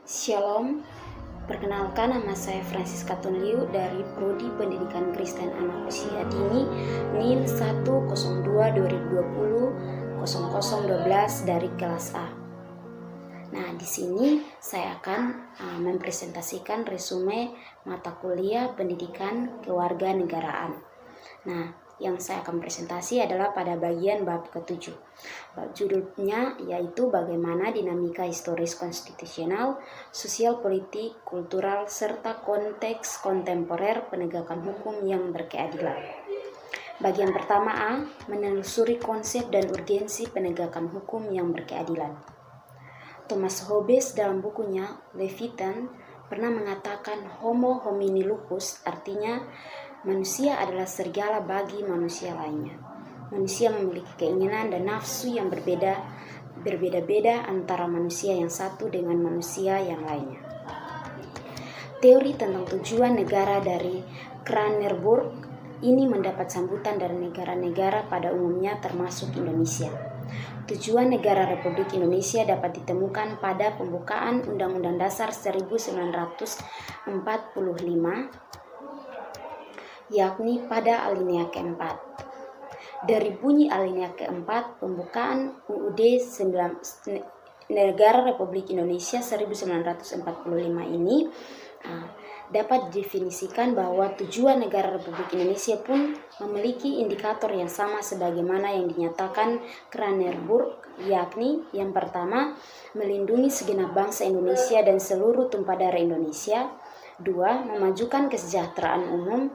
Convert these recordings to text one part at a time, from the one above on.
Shalom, perkenalkan nama saya Francisca Tunliu dari Prodi Pendidikan Kristen Anak Usia Dini NIM 102-2020-0012 dari kelas A. Nah, di sini saya akan mempresentasikan resume mata kuliah Pendidikan Kewarganegaraan. Nah, yang saya akan presentasi adalah pada bagian bab ke-7. Bab judulnya yaitu bagaimana dinamika historis konstitusional, sosial politik, kultural, serta konteks kontemporer penegakan hukum yang berkeadilan. Bagian pertama A, menelusuri konsep dan urgensi penegakan hukum yang berkeadilan. Thomas Hobbes dalam bukunya Leviathan pernah mengatakan homo homini lupus, artinya manusia adalah serigala bagi manusia lainnya. Manusia memiliki keinginan dan nafsu yang berbeda-beda antara manusia yang satu dengan manusia yang lainnya. Teori tentang tujuan negara dari Cranenburg ini mendapat sambutan dari negara-negara pada umumnya termasuk Indonesia. Tujuan negara Republik Indonesia dapat ditemukan pada pembukaan Undang-Undang Dasar 1945, yakni pada alinea keempat. Dari bunyi alinea keempat, pembukaan UUD Negara Republik Indonesia 1945 ini dapat didefinisikan bahwa tujuan negara Republik Indonesia pun memiliki indikator yang sama sebagaimana yang dinyatakan Cranenburg, yakni yang pertama, melindungi segenap bangsa Indonesia dan seluruh tumpah darah Indonesia. 2. Memajukan kesejahteraan umum.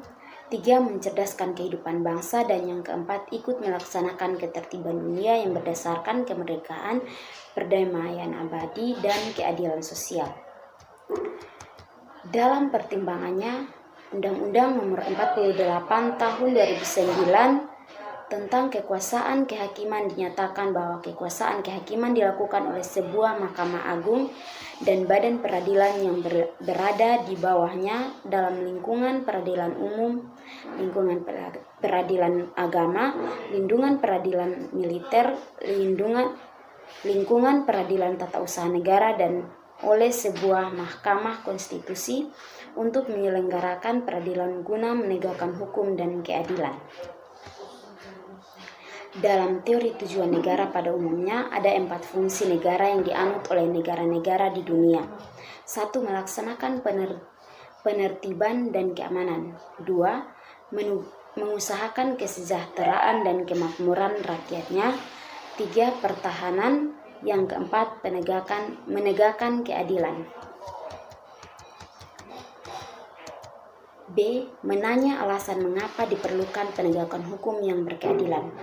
3. Mencerdaskan kehidupan bangsa. Dan yang keempat, ikut melaksanakan ketertiban dunia yang berdasarkan kemerdekaan, perdamaian abadi, dan keadilan sosial. Dalam pertimbangannya, Undang-Undang Nomor 48 Tahun 2009 tentang kekuasaan kehakiman dinyatakan bahwa kekuasaan kehakiman dilakukan oleh sebuah Mahkamah Agung dan badan peradilan yang berada di bawahnya dalam lingkungan peradilan umum, lingkungan peradilan agama, lingkungan peradilan militer, lingkungan peradilan tata usaha negara, dan oleh sebuah mahkamah konstitusi untuk menyelenggarakan peradilan guna menegakkan hukum dan keadilan. Dalam teori tujuan negara pada umumnya, ada 4 fungsi negara yang dianut oleh negara-negara di dunia. 1. Melaksanakan penertiban dan keamanan. 2. Mengusahakan kesejahteraan dan kemakmuran rakyatnya. 3. Pertahanan. Yang keempat, menegakkan keadilan. B. Menanya alasan mengapa diperlukan penegakan hukum yang berkeadilan.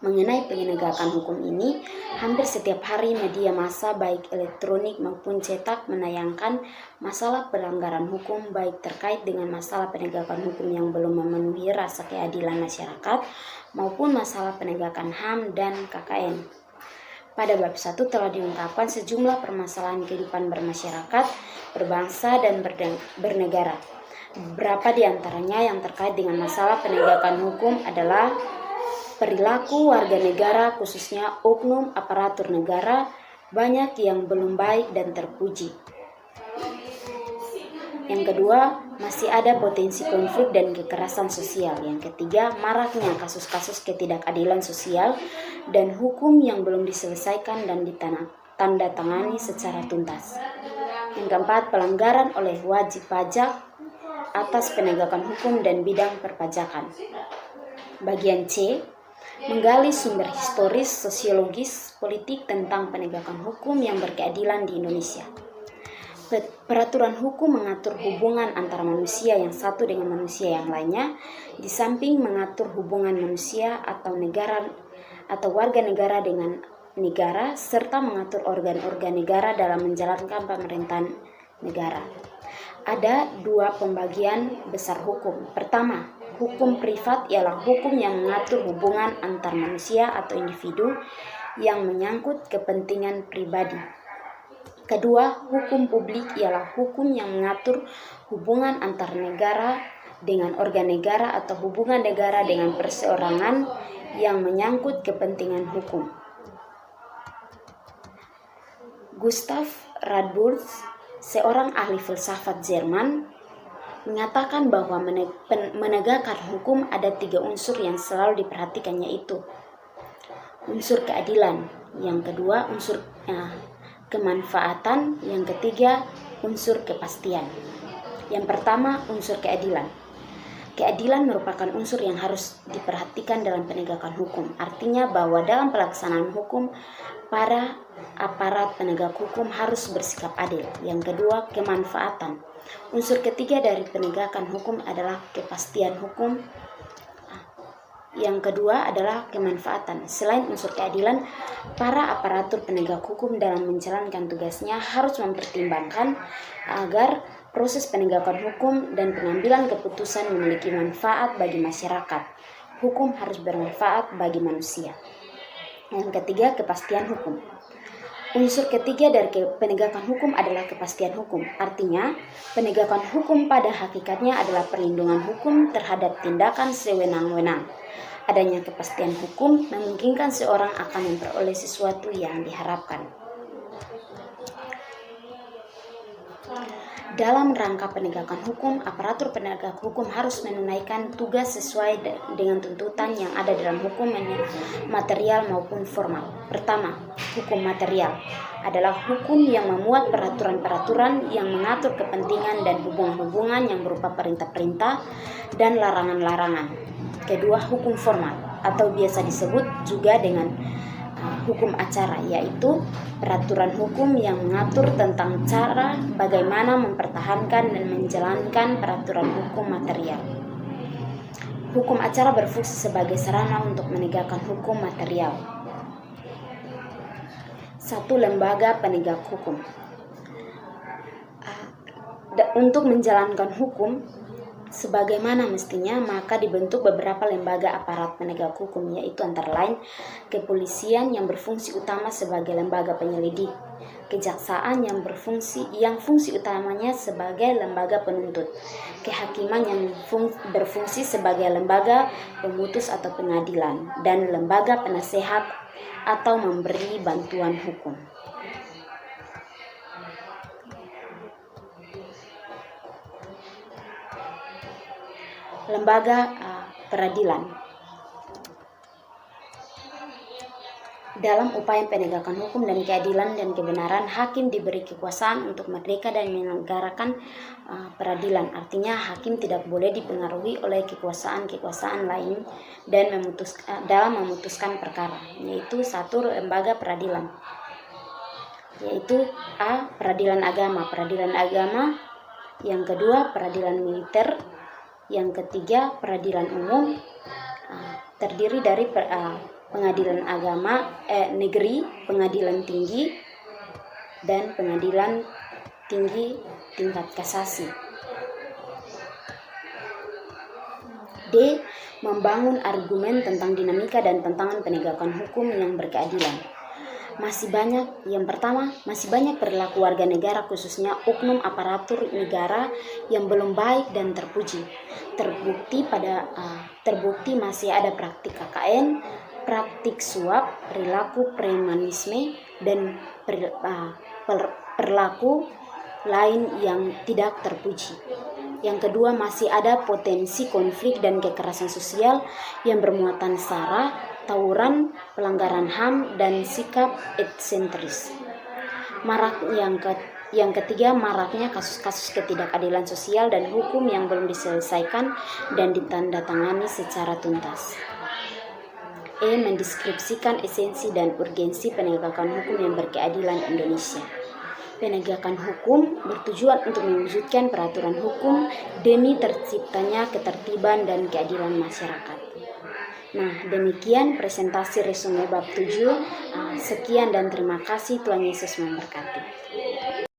Mengenai penegakan hukum ini, hampir setiap hari media massa baik elektronik maupun cetak menayangkan masalah pelanggaran hukum baik terkait dengan masalah penegakan hukum yang belum memenuhi rasa keadilan masyarakat maupun masalah penegakan HAM dan KKN. Pada bab 1 telah diungkapkan sejumlah permasalahan kehidupan bermasyarakat, berbangsa, dan bernegara. Beberapa di antaranya yang terkait dengan masalah penegakan hukum adalah perilaku warga negara, khususnya oknum aparatur negara, banyak yang belum baik dan terpuji. Yang kedua, masih ada potensi konflik dan kekerasan sosial. Yang ketiga, maraknya kasus-kasus ketidakadilan sosial dan hukum yang belum diselesaikan dan ditandatangani secara tuntas. Yang keempat, pelanggaran oleh wajib pajak atas penegakan hukum dan bidang perpajakan. Bagian C, menggali sumber historis, sosiologis, politik tentang penegakan hukum yang berkeadilan di Indonesia. Peraturan hukum mengatur hubungan antara manusia yang satu dengan manusia yang lainnya, di samping mengatur hubungan manusia atau negara atau warga negara dengan negara, serta mengatur organ-organ negara dalam menjalankan pemerintahan negara. Ada 2 pembagian besar hukum. Pertama, hukum privat ialah hukum yang mengatur hubungan antar manusia atau individu yang menyangkut kepentingan pribadi. Kedua, hukum publik ialah hukum yang mengatur hubungan antar negara dengan organ negara atau hubungan negara dengan perseorangan yang menyangkut kepentingan hukum. Gustav Radburs, seorang ahli filsafat Jerman, mengatakan bahwa menegakkan hukum ada 3 unsur yang selalu diperhatikan, yaitu unsur keadilan, yang kedua unsur kemanfaatan, yang ketiga unsur kepastian. Yang pertama, unsur keadilan. Keadilan merupakan unsur yang harus diperhatikan dalam penegakan hukum. Artinya bahwa dalam pelaksanaan hukum, para aparat penegak hukum harus bersikap adil. Yang kedua, kemanfaatan. Unsur ketiga dari penegakan hukum adalah kepastian hukum. Yang kedua adalah kemanfaatan. Selain unsur keadilan, para aparatur penegak hukum dalam menjalankan tugasnya harus mempertimbangkan agar proses penegakan hukum dan pengambilan keputusan memiliki manfaat bagi masyarakat. Hukum harus bermanfaat bagi manusia. Yang ketiga, kepastian hukum. Unsur ketiga dari penegakan hukum adalah kepastian hukum. Artinya, penegakan hukum pada hakikatnya adalah perlindungan hukum terhadap tindakan sewenang-wenang. Adanya kepastian hukum memungkinkan seorang akan memperoleh sesuatu yang diharapkan. Dalam rangka penegakan hukum, aparatur penegak hukum harus menunaikan tugas sesuai dengan tuntutan yang ada dalam hukum material maupun formal. Pertama, hukum material adalah hukum yang memuat peraturan-peraturan yang mengatur kepentingan dan hubungan-hubungan yang berupa perintah-perintah dan larangan-larangan. Kedua, hukum formal atau biasa disebut juga dengan hukum acara, yaitu peraturan hukum yang mengatur tentang cara bagaimana mempertahankan dan menjalankan peraturan hukum material. Hukum acara berfungsi sebagai sarana untuk menegakkan hukum material. 1. Lembaga penegak hukum. Untuk menjalankan hukum sebagaimana mestinya, maka dibentuk beberapa lembaga aparat penegak hukum, yaitu antara lain kepolisian yang berfungsi utama sebagai lembaga penyelidik, kejaksaan yang fungsi utamanya sebagai lembaga penuntut, kehakiman yang berfungsi sebagai lembaga pemutus atau pengadilan, dan lembaga penasehat atau memberi bantuan hukum. Lembaga peradilan. Dalam upaya penegakan hukum dan keadilan dan kebenaran, hakim diberi kekuasaan untuk merdeka dan menyelenggarakan peradilan. Artinya hakim tidak boleh dipengaruhi oleh kekuasaan-kekuasaan lain dan dalam memutuskan perkara. Yaitu 1. Lembaga peradilan, yaitu peradilan agama. Peradilan agama. Yang kedua, peradilan militer. Yang ketiga, peradilan umum, terdiri dari pengadilan agama negeri, pengadilan tinggi, dan pengadilan tinggi tingkat kasasi. D. Membangun argumen tentang dinamika dan tantangan penegakan hukum yang berkeadilan. Masih banyak perilaku warga negara, khususnya oknum aparatur negara yang belum baik dan terpuji. Terbukti masih ada praktik KKN, praktik suap, perilaku premanisme, dan perilaku lain yang tidak terpuji. Yang kedua, masih ada potensi konflik dan kekerasan sosial yang bermuatan sara, tawuran, pelanggaran HAM, dan sikap eksentris. Yang ketiga, maraknya kasus-kasus ketidakadilan sosial dan hukum yang belum diselesaikan dan ditandatangani secara tuntas. E. Mendeskripsikan esensi dan urgensi penegakan hukum yang berkeadilan Indonesia. Penegakan hukum bertujuan untuk mewujudkan peraturan hukum demi terciptanya ketertiban dan keadilan masyarakat. Nah, demikian presentasi resume bab 7. Sekian dan terima kasih. Tuhan Yesus memberkati.